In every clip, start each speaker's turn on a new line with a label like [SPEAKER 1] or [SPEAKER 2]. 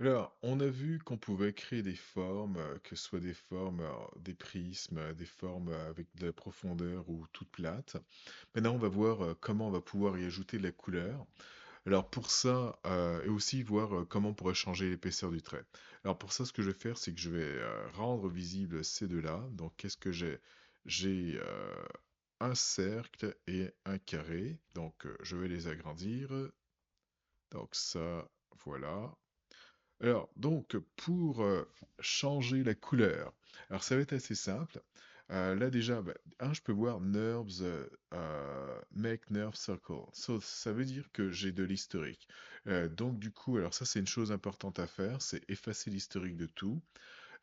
[SPEAKER 1] Alors, on a vu qu'on pouvait créer des formes, que ce soit des formes, des prismes, des formes avec de la profondeur ou toutes plates. Maintenant, on va voir comment on va pouvoir y ajouter de la couleur. Alors pour ça, et aussi voir comment on pourrait changer l'épaisseur du trait. Alors pour ça, ce que je vais faire, c'est que je vais rendre visible ces deux-là. Donc qu'est-ce que j'ai? J'ai un cercle et un carré. Donc je vais les agrandir. Donc ça, voilà. Alors, donc, pour changer la couleur, alors ça va être assez simple. Là déjà, bah, je peux voir Nerves, Make Nerve Circle. Ça veut dire que j'ai de l'historique. Donc du coup, alors ça c'est une chose importante à faire, c'est effacer l'historique de tout.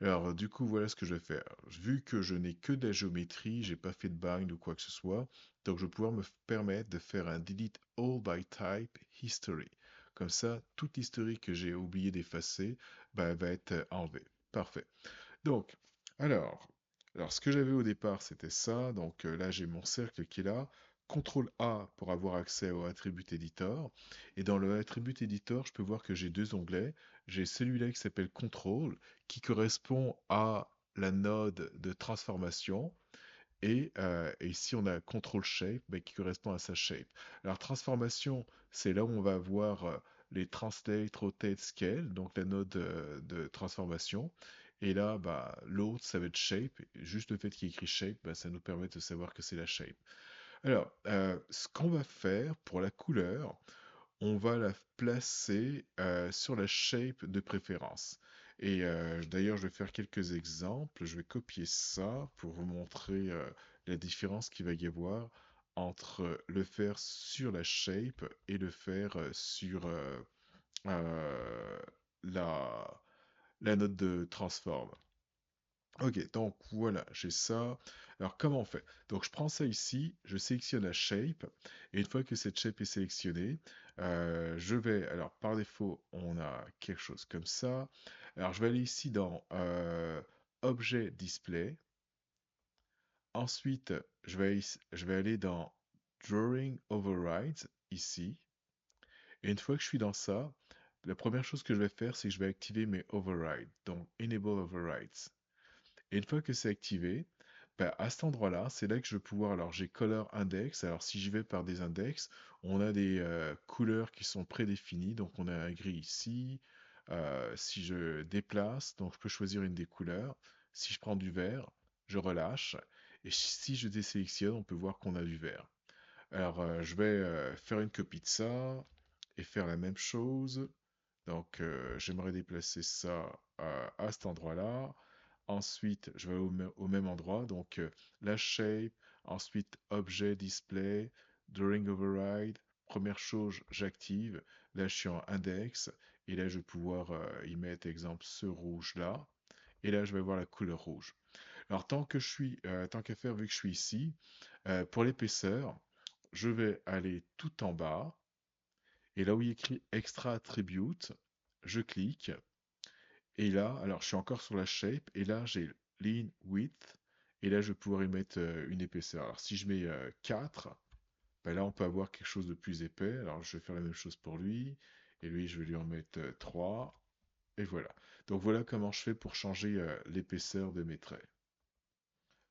[SPEAKER 1] Alors du coup, voilà ce que je vais faire. Vu que je n'ai que de la géométrie, j'ai pas fait de bind ou quoi que ce soit, donc je vais pouvoir me permettre de faire un delete all by type history. Comme ça, toute l'historique que j'ai oublié d'effacer, bah, va être enlevée. Parfait. Donc, alors, alors ce que j'avais au départ, c'était ça. Donc là, j'ai mon cercle qui est là. CTRL A pour avoir accès au Attribute Editor. Et dans le Attribute Editor, je peux voir que j'ai deux onglets. J'ai celui-là qui s'appelle Control, qui correspond à la node de transformation. Et ici, on a Control Shape, bah, qui correspond à sa shape. Alors, transformation, c'est là où on va avoir les Translate, Rotate, Scale, donc la node de transformation. Et là, bah, l'autre, ça va être Shape. Juste le fait qu'il y ait écrit Shape, bah, ça nous permet de savoir que c'est la shape. Alors, ce qu'on va faire pour la couleur, on va la placer sur la shape de préférence. Et d'ailleurs, je vais faire quelques exemples. Je vais copier ça pour vous montrer la différence qu'il va y avoir entre le faire sur la shape et le faire sur euh, la, la note de transform. Ok, donc voilà, j'ai ça. Alors comment on fait? Donc je prends ça ici, je sélectionne la shape, et une fois que cette shape est sélectionnée, je vais, alors par défaut, on a quelque chose comme ça. Alors je vais aller ici dans Objet Display. Ensuite, je vais aller dans Drawing Overrides, ici. Et une fois que je suis dans ça, la première chose que je vais faire, c'est que je vais activer mes overrides, donc Enable Overrides. Et une fois que c'est activé, bah, à cet endroit-là, c'est là que je vais pouvoir. Alors, j'ai Color Index. Alors, si j'y vais par des index, on a des couleurs qui sont prédéfinies. Donc, on a un gris ici. Si je déplace, donc je peux choisir une des couleurs. Si je prends du vert, je relâche. Et si je désélectionne, on peut voir qu'on a du vert. Alors, je vais faire une copie de ça et faire la même chose. Donc, j'aimerais déplacer ça à cet endroit-là. Ensuite, je vais au même endroit. Donc, la shape, ensuite, objet, display, drawing override. Première chose, j'active. Là, je suis en index. Et là, je vais pouvoir y mettre, exemple, ce rouge-là. Et là, je vais voir la couleur rouge. Alors, tant qu'à faire, vu que je suis ici, pour l'épaisseur, je vais aller tout en bas. Et là où il y a écrit Extra Attribute, je clique. Et là, alors je suis encore sur la shape. Et là, j'ai Lean Width. Et là, je vais pouvoir y mettre une épaisseur. Alors si je mets 4, ben là, on peut avoir quelque chose de plus épais. Alors je vais faire la même chose pour lui. Et lui, je vais lui en mettre 3. Et voilà. Donc voilà comment je fais pour changer l'épaisseur de mes traits.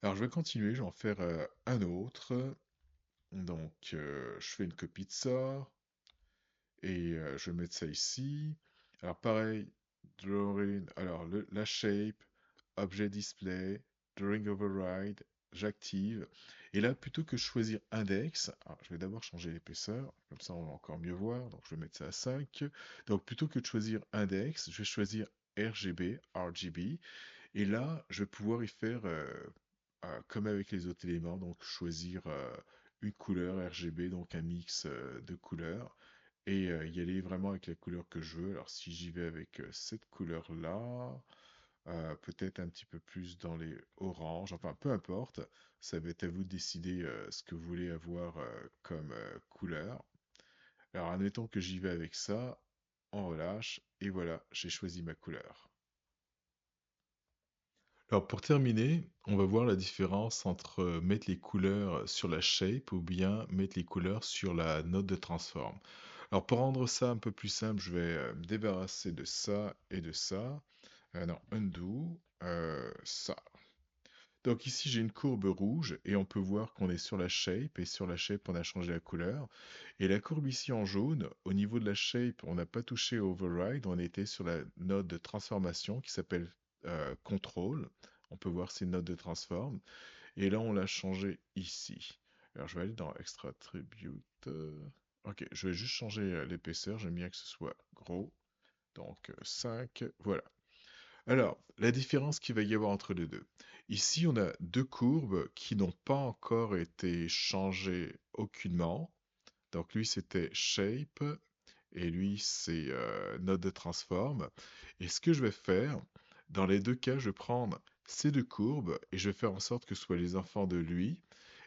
[SPEAKER 1] Alors je vais continuer, je vais en faire un autre. Donc je fais une copie de ça. Et je vais mettre ça ici. Alors pareil, drawing, alors la shape, objet display, drawing override, j'active. Et là, plutôt que de choisir index, alors, je vais d'abord changer l'épaisseur, comme ça on va encore mieux voir. Donc je vais mettre ça à 5. Donc plutôt que de choisir index, je vais choisir RGB. Et là, je vais pouvoir y faire comme avec les autres éléments, donc choisir une couleur RGB, donc un mix de couleurs et y aller vraiment avec la couleur que je veux. Alors si j'y vais avec cette couleur-là, peut-être un petit peu plus dans les oranges, enfin peu importe, ça va être à vous de décider ce que vous voulez avoir comme couleur. Alors admettons que j'y vais avec ça, on relâche, et voilà, j'ai choisi ma couleur. Alors pour terminer, on va voir la différence entre mettre les couleurs sur la shape ou bien mettre les couleurs sur la note de transform. Alors pour rendre ça un peu plus simple, je vais me débarrasser de ça et de ça. Non, undo, ça. Donc ici j'ai une courbe rouge et on peut voir qu'on est sur la shape et sur la shape on a changé la couleur. Et la courbe ici en jaune, au niveau de la shape, on n'a pas touché au override, on était sur la node de transformation qui s'appelle control. On peut voir ces nodes de transform. Et là on l'a changé ici. Alors je vais aller dans extra attribute. Ok, je vais juste changer l'épaisseur, j'aime bien que ce soit gros. Donc 5, voilà. Alors, la différence qu'il va y avoir entre les deux. Ici, on a deux courbes qui n'ont pas encore été changées aucunement. Donc lui, c'était shape et lui, c'est node de transform. Et ce que je vais faire, dans les deux cas, je vais prendre ces deux courbes et je vais faire en sorte que ce soit les enfants de lui.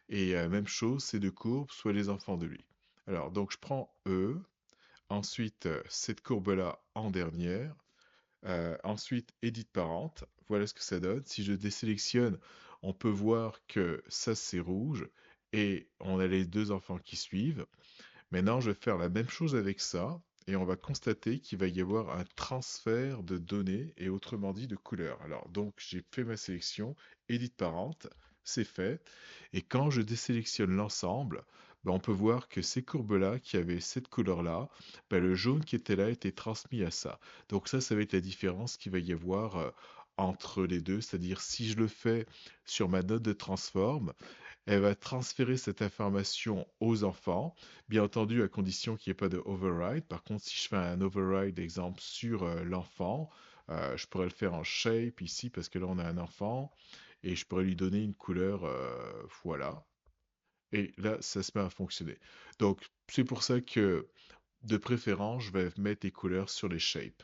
[SPEAKER 1] Et même chose, ces deux courbes soient les enfants de lui. Alors, donc je prends E, ensuite cette courbe-là en dernière, ensuite, Edit Parent, voilà ce que ça donne. Si je désélectionne, on peut voir que ça c'est rouge et on a les deux enfants qui suivent. Maintenant, je vais faire la même chose avec ça et on va constater qu'il va y avoir un transfert de données et autrement dit de couleurs. Alors, donc, j'ai fait ma sélection, Edit Parent, c'est fait. Et quand je désélectionne l'ensemble, ben, on peut voir que ces courbes-là, qui avaient cette couleur-là, ben, le jaune qui était là était transmis à ça. Donc ça va être la différence qu'il va y avoir entre les deux. C'est-à-dire, si je le fais sur ma note de transform, elle va transférer cette information aux enfants, bien entendu à condition qu'il n'y ait pas de override. Par contre, si je fais un override, exemple, sur l'enfant, je pourrais le faire en shape ici parce que là on a un enfant et je pourrais lui donner une couleur, voilà. Et là, ça se met à fonctionner. Donc, c'est pour ça que, de préférence, je vais mettre les couleurs sur les shapes.